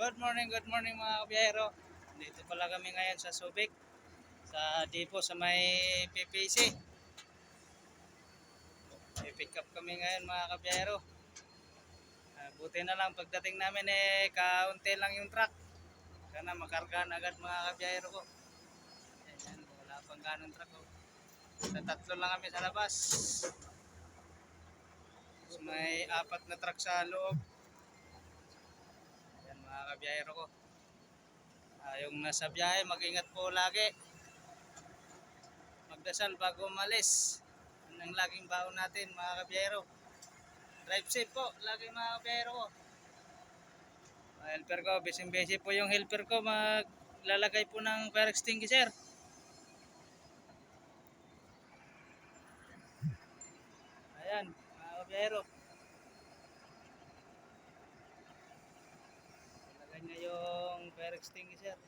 Good morning mga kabiyahero. Dito pala kami ngayon sa Subic, sa Dipo sa may PPC. I-pick up kami ngayon mga kabiyahero. Buti na lang pagdating namin kaunti lang yung truck. Sana makargahan agad mga kabiyahero ko. Ayan, wala pang ganong truck ko. Tatlo lang kami sa labas. So, may 4 na truck sa loob. Ayan mga kabiyahero ko. Yung nasa biyahe, mag-ingat po lagi. Magdasal bago umalis. Yan ang laging baon natin mga kabiyahero. Drive safe po, lagi mga kabiyahero ko. Helper ko, busy po yung helper ko maglalagay po ng fire extinguisher. Ayan, mga kabiyahero. Lagay niya yung fire extinguisher.